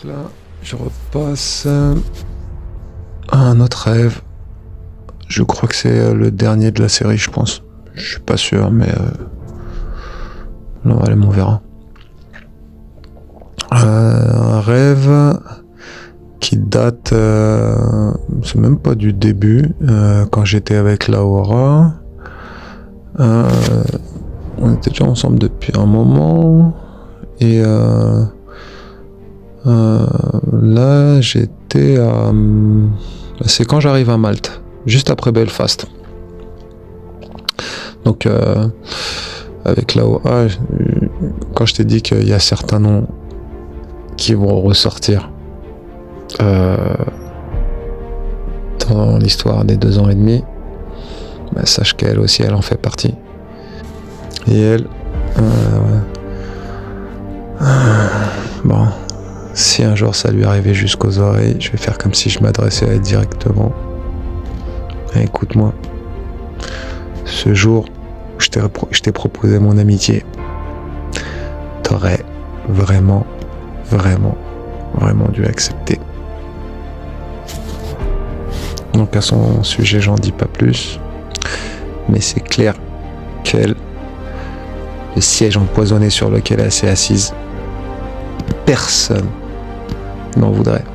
Donc là, je repasse à un autre rêve. Je crois que c'est le dernier de la série, je pense. Je suis pas sûr, mais non, allez, on verra. Un rêve qui date, c'est même pas du début, quand j'étais avec Laura. On était déjà ensemble depuis un moment. Et là, j'étais à... C'est quand j'arrive à Malte, juste après Belfast. Donc, avec Laura, quand je t'ai dit qu'il y a certains noms qui vont ressortir dans l'histoire des 2 ans et demi, bah, sache qu'elle aussi, elle en fait partie. Et elle... bon, si un jour ça lui arrivait jusqu'aux oreilles, je vais faire comme si je m'adressais à elle directement. Et écoute-moi, ce jour où je t'ai proposé mon amitié, t'aurais vraiment dû accepter. Donc à son sujet, j'en dis pas plus, mais c'est clair qu'elle, le siège empoisonné sur lequel elle s'est assise, personne n'en voudrait.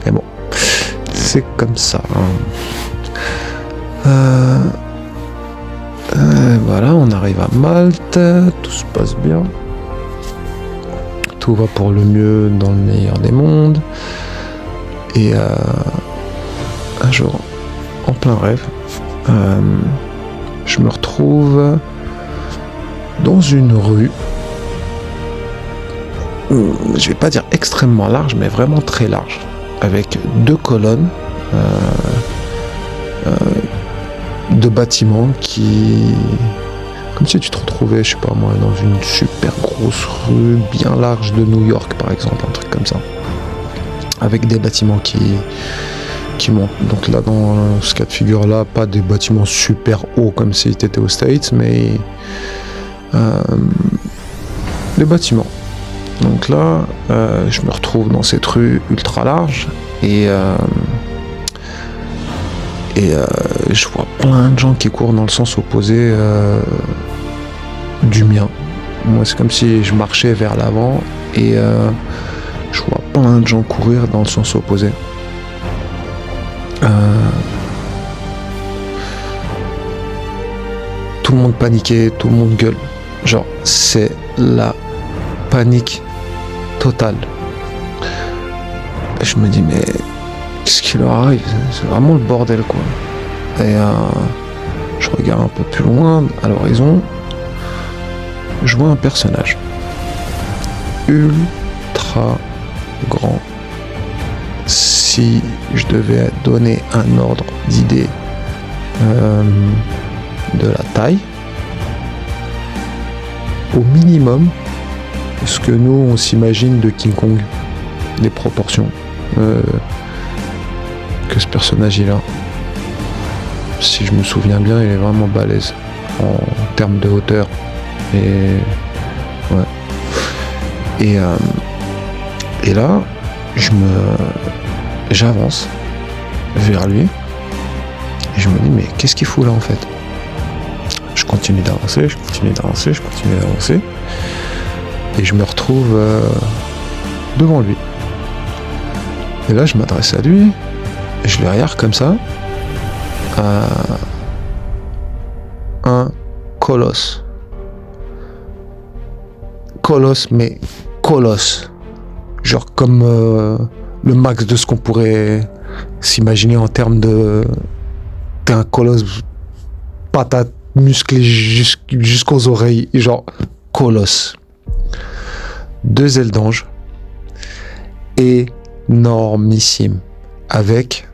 Mais bon, c'est comme ça. Voilà, on arrive à Malte, tout se passe bien. Tout va pour le mieux dans le meilleur des mondes. Et un jour, en plein rêve, je me retrouve dans une rue, je vais pas dire extrêmement large, mais vraiment très large, avec 2 colonnes de bâtiments qui... Comme si tu te retrouvais, je sais pas moi, dans une super grosse rue bien large de New York, par exemple, un truc comme ça. Avec des bâtiments qui montent. Donc là, dans ce cas de figure-là, pas des bâtiments super hauts comme si tu étais aux States, mais des bâtiments. Donc là, je me retrouve dans cette rue ultra large et je vois plein de gens qui courent dans le sens opposé du mien. Moi, c'est comme si je marchais vers l'avant et je vois plein de gens courir dans le sens opposé. Tout le monde paniquait, tout le monde gueule. Genre, c'est la panique totale. Et je me dis, mais qu'est-ce qui leur arrive? C'est vraiment le bordel, quoi. Et je regarde un peu plus loin, à l'horizon, je vois un personnage ultra grand. Si je devais donner un ordre d'idée de la taille, au minimum, ce que nous on s'imagine de King Kong, les proportions que ce personnage il a. Si je me souviens bien, il est vraiment balèze en termes de hauteur. Et ouais. Et là, j'avance vers lui et je me dis, mais qu'est-ce qu'il fout là en fait? Je continue d'avancer et je me retrouve devant lui. Et là, je m'adresse à lui et je le regarde comme ça. Un colosse. Colosse, mais colosse. Genre comme le max de ce qu'on pourrait s'imaginer en termes de... T'es un colosse, patate, musclé jusqu'aux oreilles, genre colosse. 2 ailes d'ange, énormissime, avec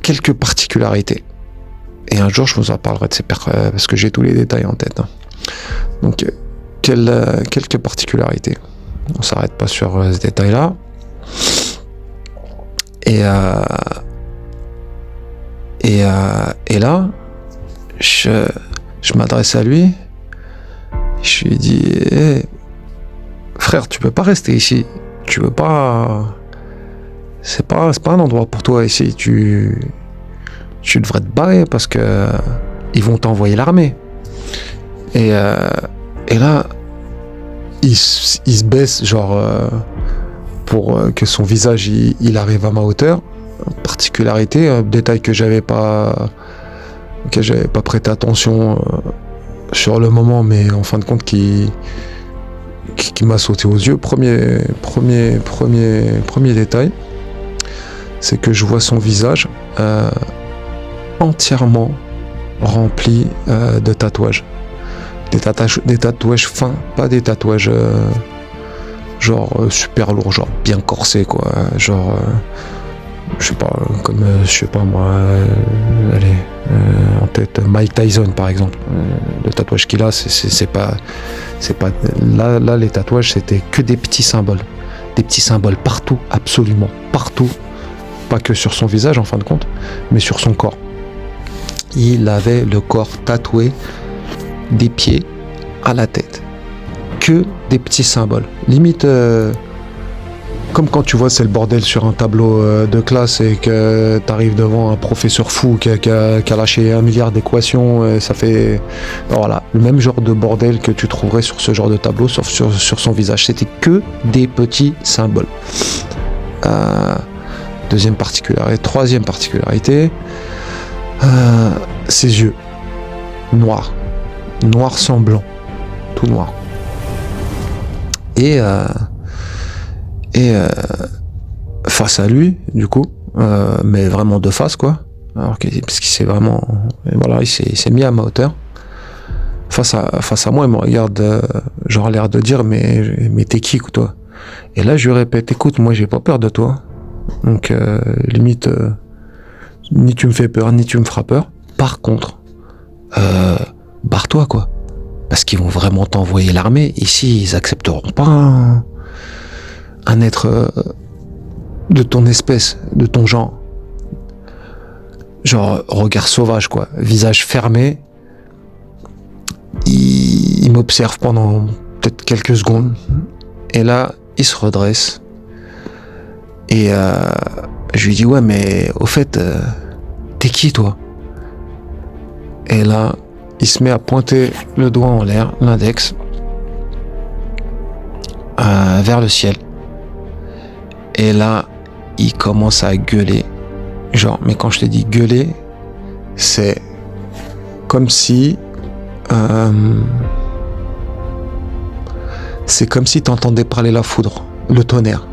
quelques particularités. Et un jour, je vous en parlerai de ces parce que j'ai tous les détails en tête. Donc, quelques particularités. On s'arrête pas sur ce détail-là. Et là, je m'adresse à lui. Je lui dis, hey, frère, tu peux pas rester ici. Tu veux pas. C'est pas un endroit pour toi ici. Tu devrais te barrer parce que ils vont t'envoyer l'armée. Et là, il se baisse, genre, pour que son visage il arrive à ma hauteur. Particularité, un détail que j'avais pas prêté attention sur le moment, mais en fin de compte qui m'a sauté aux yeux. Premier détail, c'est que je vois son visage entièrement rempli de tatouages. Des tatouages fins, pas des tatouages genre super lourds, genre bien corsés, quoi. Genre, je sais pas, comme, je sais pas moi, allez, en tête, Mike Tyson par exemple. Le tatouage qu'il a, c'est pas. Là, les tatouages, c'était que des petits symboles. Des petits symboles partout, absolument partout. Pas que sur son visage en fin de compte, mais sur son corps. Il avait le corps tatoué des pieds à la tête. Que des petits symboles. Limite, comme quand tu vois c'est le bordel sur un tableau de classe et que t'arrives devant un professeur fou qui a lâché 1 milliard d'équations, ça fait voilà, le même genre de bordel que tu trouverais sur ce genre de tableau, sauf sur son visage. C'était que des petits symboles. Deuxième particularité. Troisième particularité, ses yeux noirs. Noir sans blanc. Tout noir. Et face à lui, du coup, mais vraiment de face, quoi. Alors parce qu'il s'est vraiment, voilà, il s'est mis à ma hauteur. Face à moi, il me regarde, genre l'air de dire, mais t'es qui, toi? Et là, je lui répète, écoute, moi, j'ai pas peur de toi. Donc, limite, ni tu me fais peur, ni tu me feras peur. Par contre, barre-toi, quoi. Parce qu'ils vont vraiment t'envoyer l'armée. Ici, ils accepteront pas un être de ton espèce, de ton genre. Genre, regard sauvage, quoi. Visage fermé. Il m'observe pendant peut-être quelques secondes. Et là, il se redresse. Et je lui dis, ouais, mais au fait, t'es qui, toi? Et là, il se met à pointer le doigt en l'air, l'index, vers le ciel. Et là, il commence à gueuler. Genre, mais quand je te dis gueuler, c'est comme si... c'est comme si t'entendais parler la foudre, le tonnerre.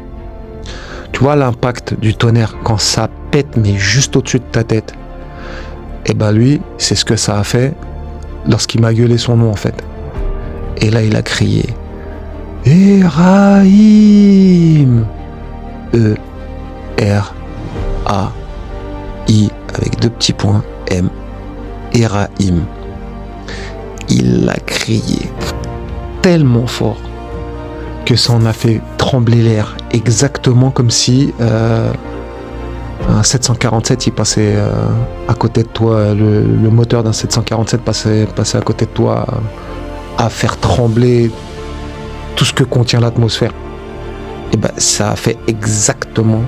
Tu vois l'impact du tonnerre quand ça pète, mais juste au-dessus de ta tête. Et ben lui, c'est ce que ça a fait lorsqu'il m'a gueulé son nom, en fait. Et là, il a crié Eraïm. E-R-A-I avec 2 petits points M. Eraïm. Il a crié tellement fort que ça en a fait trembler l'air, exactement comme si un 747 il passait à côté de toi, le moteur d'un 747 passait à côté de toi à faire trembler tout ce que contient l'atmosphère. Et ben ça a fait exactement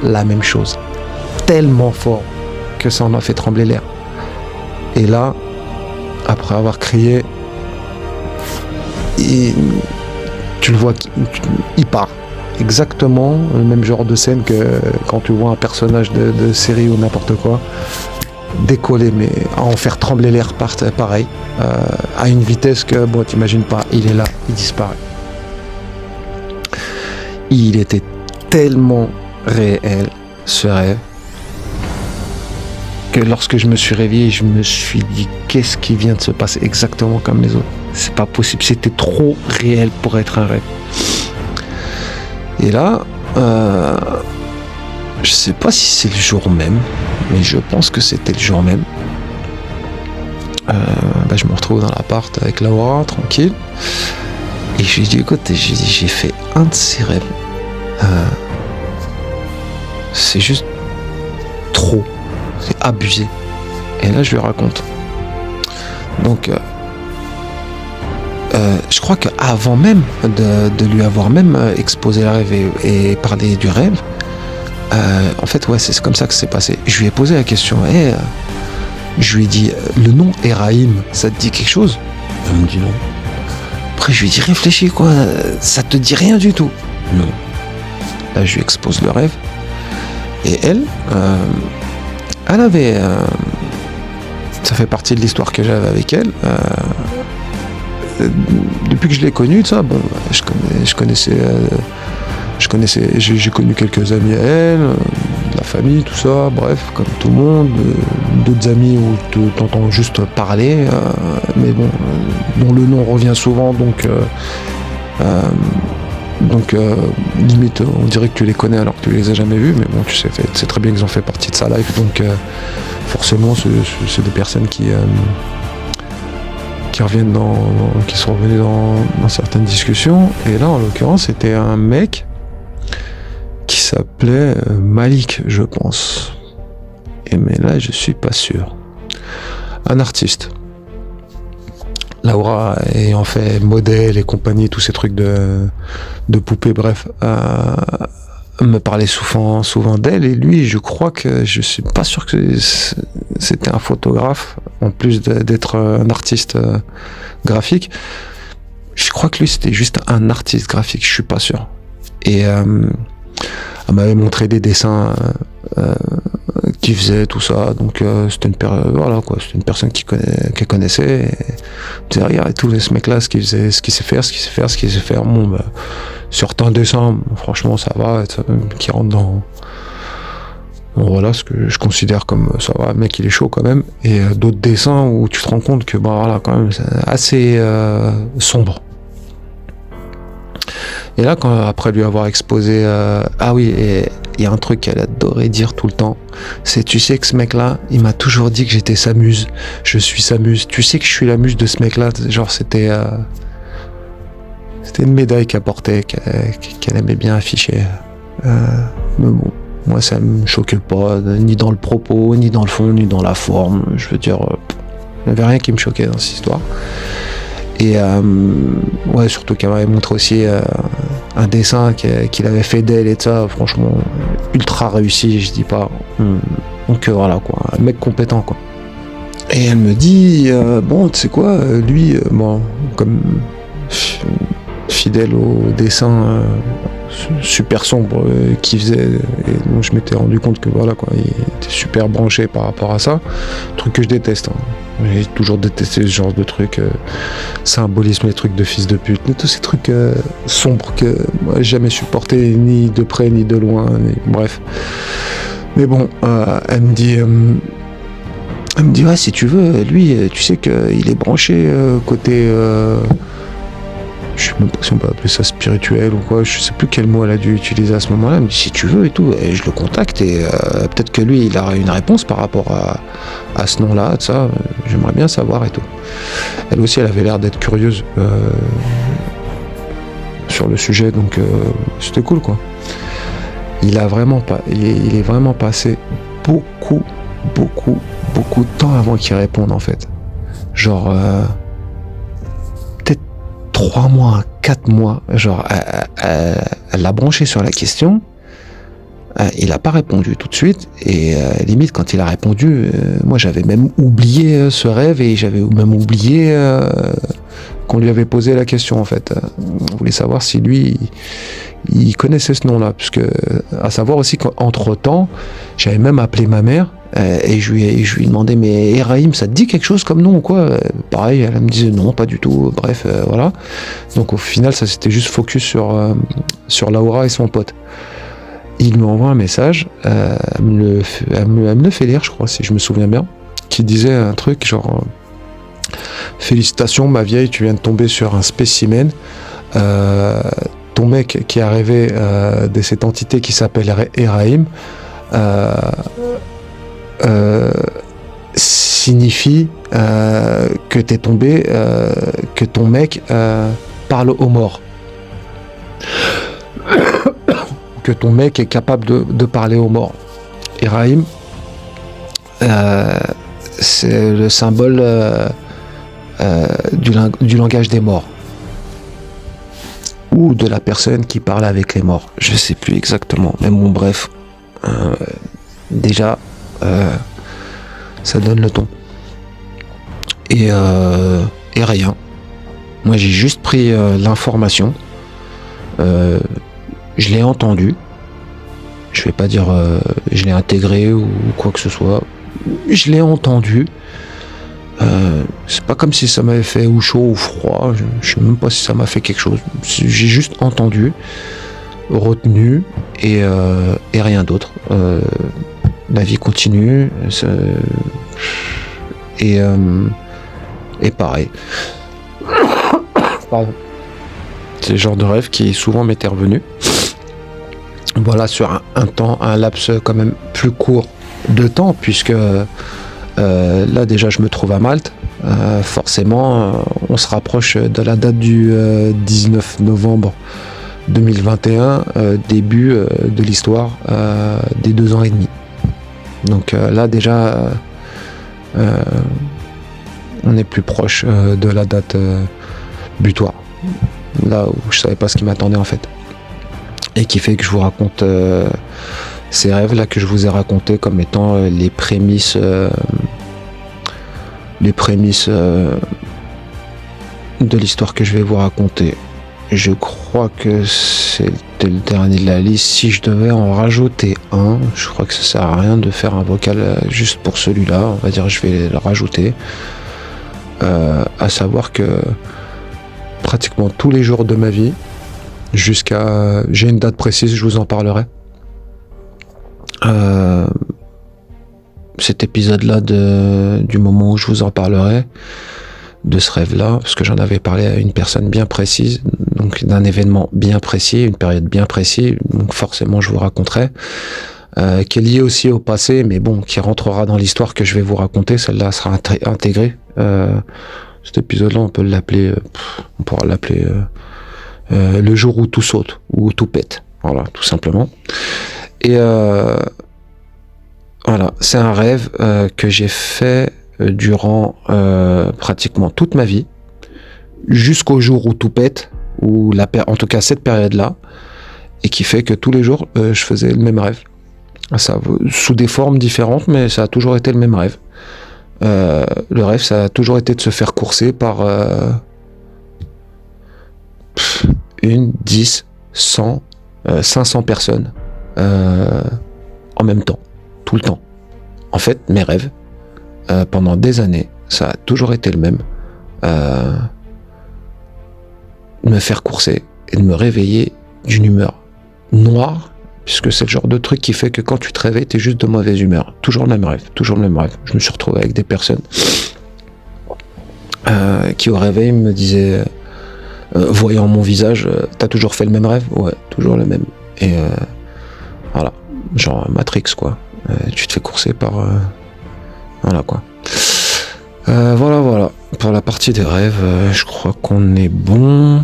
la même chose, tellement fort que ça en a fait trembler l'air. Et là, après avoir crié, tu le vois, il part. Exactement le même genre de scène que quand tu vois un personnage de série ou n'importe quoi décoller, mais à en faire trembler l'air pareil, à une vitesse que, bon, t'imagines pas, il est là, il disparaît. Il était tellement réel, ce rêve, que lorsque je me suis réveillé, je me suis dit, qu'est-ce qui vient de se passer exactement comme les autres? C'est pas possible, c'était trop réel pour être un rêve. Et là, je sais pas si c'est le jour même, mais je pense que c'était le jour même. Je me retrouve dans l'appart avec Laura, tranquille. Et je lui dis, écoute, j'ai fait un de ces rêves. C'est juste trop. C'est abusé. Et là, je lui raconte. Donc, je crois qu'avant même de lui avoir même exposé le rêve et parlé du rêve, en fait, ouais, c'est comme ça que c'est passé. Je lui ai posé la question, je lui ai dit, le nom Eraïm, ça te dit quelque chose? Elle me dit non. Après, je lui ai dit, réfléchis, quoi, ça te dit rien du tout? Non. Là, je lui expose le rêve. Et elle avait... ça fait partie de l'histoire que j'avais avec elle. Depuis que je l'ai connue, ça, bon, j'ai connu quelques amis à elle, de la famille, tout ça, bref, comme tout le monde, d'autres amis où t'entends juste parler, mais bon, dont le nom revient souvent, donc limite, on dirait que tu les connais alors que tu les as jamais vus, mais bon, tu sais très bien qu'ils ont fait partie de sa life, donc forcément, c'est des personnes qui reviennent qui sont revenus dans certaines discussions. Et là, en l'occurrence, c'était un mec qui s'appelait Malik, je pense. Mais là, je suis pas sûr. Un artiste. Laura ayant fait modèle et compagnie, tous ces trucs de poupées, bref, me parlait souvent d'elle, et lui, je crois que je suis pas sûr que c'était un photographe, en plus d'être un artiste graphique. Je crois que lui, c'était juste un artiste graphique, je suis pas sûr. Et elle m'avait montré des dessins qu'il faisait, tout ça, donc c'était une personne qu'elle connaissait, et elle disait, regarde, tout ce mec-là, ce qu'il sait faire, bon, bah, certains dessins, franchement, ça va, qui rentre dans... Bon, voilà, ce que je considère comme ça va, le mec il est chaud quand même, et d'autres dessins où tu te rends compte que, bah voilà, quand même, c'est assez sombre. Et là, après lui avoir exposé... ah oui, et il y a un truc qu'elle adorait dire tout le temps, c'est, tu sais que ce mec-là, il m'a toujours dit que j'étais sa muse, je suis sa muse, tu sais que je suis la muse de ce mec-là, genre c'était une médaille qu'elle portait, qu'elle aimait bien afficher. Mais bon, moi ça me choquait pas, ni dans le propos, ni dans le fond, ni dans la forme, je veux dire, il n'y avait rien qui me choquait dans cette histoire. Et ouais, surtout qu'elle m'avait montré aussi un dessin qu'il avait fait d'elle et de ça, franchement, ultra réussi, je dis pas. Donc voilà, quoi, un mec compétent, quoi. Et elle me dit, bon, tu sais quoi, lui, bon, comme fidèle au dessin super sombre qu'il faisait, et donc je m'étais rendu compte que voilà, quoi, il était super branché par rapport à ça, truc que je déteste, hein. J'ai toujours détesté ce genre de trucs, symbolisme, les trucs de fils de pute, tous ces trucs sombres que moi j'ai jamais supporté, ni de près ni de loin, bref. Mais bon, elle me dit ouais, si tu veux, lui, tu sais qu'il est branché côté, je sais même pas si on peut appeler ça spirituel ou quoi, je sais plus quel mot elle a dû utiliser à ce moment-là. Elle me dit si tu veux et tout, et je le contacte, et peut-être que lui il aura une réponse par rapport à ce nom-là, ça, j'aimerais bien savoir et tout. Elle aussi, elle avait l'air d'être curieuse sur le sujet, donc c'était cool, quoi. Il est vraiment passé beaucoup de temps avant qu'il réponde, en fait. Genre 3 mois, 4 mois, genre elle l'a branché sur la question, il n'a pas répondu tout de suite, et limite quand il a répondu, moi j'avais même oublié ce rêve, et j'avais même oublié qu'on lui avait posé la question, en fait. On voulait savoir si lui il connaissait ce nom-là, puisque à savoir aussi qu'entre temps j'avais même appelé ma mère, et je lui ai demandé, mais Eraïm, ça te dit quelque chose comme nom ou quoi? Pareil, elle me disait non, pas du tout, bref, voilà. Donc au final, ça s'était juste focus sur Laura et son pote. Il me envoie un message, elle me le fait lire, je crois, si je me souviens bien, qui disait un truc genre félicitations ma vieille, tu viens de tomber sur un spécimen. Ton mec qui est arrivé de cette entité qui s'appelle Eraïm signifie que t'es tombé, que ton mec parle aux morts, que ton mec est capable de parler aux morts. Eraïm, c'est le symbole du langage des morts. ou de la personne qui parle avec les morts. Je sais plus exactement. Mais bon, bref. Déjà, ça donne le ton. Et rien. Moi, j'ai juste pris l'information. Je l'ai entendu. Je vais pas dire je l'ai intégré ou quoi que ce soit. Je l'ai entendu. C'est pas comme si ça m'avait fait ou chaud ou froid. Je sais même pas si ça m'a fait quelque chose. J'ai juste entendu, retenu et rien d'autre. La vie continue. Et pareil. Pardon. C'est le genre de rêve qui souvent m'était revenu. Voilà, sur un laps quand même plus court de temps, puisque là déjà je me trouve à Malte. Forcément, on se rapproche de la date du 19 novembre 2021, début de l'histoire des 2 ans et demi. Donc là déjà, on est plus proche de la date butoir. Là où je savais pas ce qui m'attendait en fait. Et qui fait que je vous raconte ces rêves là que je vous ai racontés comme étant les prémices de l'histoire que je vais vous raconter. Je crois que c'était le dernier de la liste. Si je devais en rajouter un, je crois que ça sert à rien de faire un vocal juste pour celui-là. On va dire je vais le rajouter. À savoir que pratiquement tous les jours de ma vie, jusqu'à... J'ai une date précise, je vous en parlerai. Cet épisode-là du moment où je vous en parlerai, de ce rêve-là, parce que j'en avais parlé à une personne bien précise, donc d'un événement bien précis, une période bien précise, donc forcément je vous raconterai, qui est lié aussi au passé, mais bon, qui rentrera dans l'histoire que je vais vous raconter, celle-là sera intégrée. Cet épisode-là, on peut l'appeler, on pourra l'appeler le jour où tout saute, ou où tout pète, voilà, tout simplement. Et voilà, c'est un rêve que j'ai fait durant pratiquement toute ma vie, jusqu'au jour où tout pète, ou en tout cas cette période-là, et qui fait que tous les jours je faisais le même rêve, ça, sous des formes différentes, mais ça a toujours été le même rêve. Le rêve, ça a toujours été de se faire courser par 10, 100, 500 personnes en même temps, tout le temps. En fait, mes rêves, pendant des années, ça a toujours été le même. Me faire courser et de me réveiller d'une humeur noire, puisque c'est le genre de truc qui fait que quand tu te réveilles, t'es juste de mauvaise humeur. Toujours le même rêve, toujours le même rêve. Je me suis retrouvé avec des personnes qui au réveil me disaient, voyant mon visage, t'as toujours fait le même rêve? Ouais, toujours le même. Et voilà, genre Matrix quoi. Tu te fais courser par... voilà quoi. Voilà. Pour la partie des rêves, je crois qu'on est bon.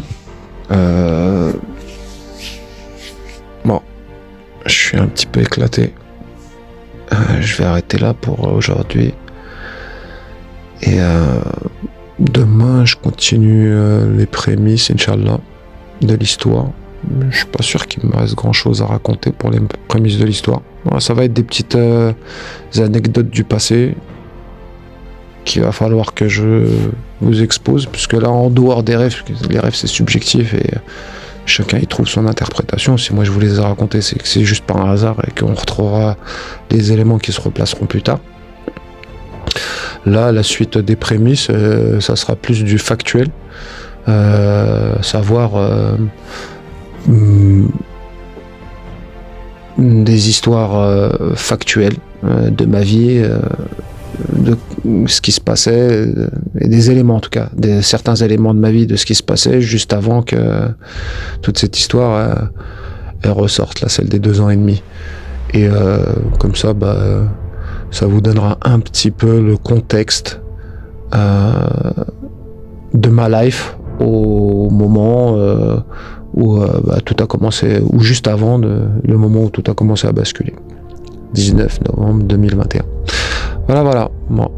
Bon, je suis un petit peu éclaté. Je vais arrêter là pour aujourd'hui. Et demain, je continue les prémices, Inch'Allah, de l'histoire. Je suis pas sûr qu'il me reste grand chose à raconter pour les prémices de l'histoire. Bon, ça va être des petites anecdotes du passé qu'il va falloir que je vous expose, puisque là, en dehors des rêves, les rêves c'est subjectif et chacun y trouve son interprétation. Si moi je vous les ai racontés, c'est que c'est juste par un hasard et qu'on retrouvera des éléments qui se replaceront plus tard. Là, la suite des prémices, ça sera plus du factuel, savoir des histoires factuelles de ma vie, de ce qui se passait, et des éléments en tout cas, certains éléments de ma vie de ce qui se passait juste avant que toute cette histoire elle ressorte, là, celle des 2 ans et demi. Et comme ça, ça vous donnera un petit peu le contexte de ma life au moment où tout a commencé, ou juste avant le moment où tout a commencé à basculer. 19 novembre 2021. Voilà. Bon,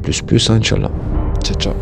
plus, Inch'Allah. Ciao.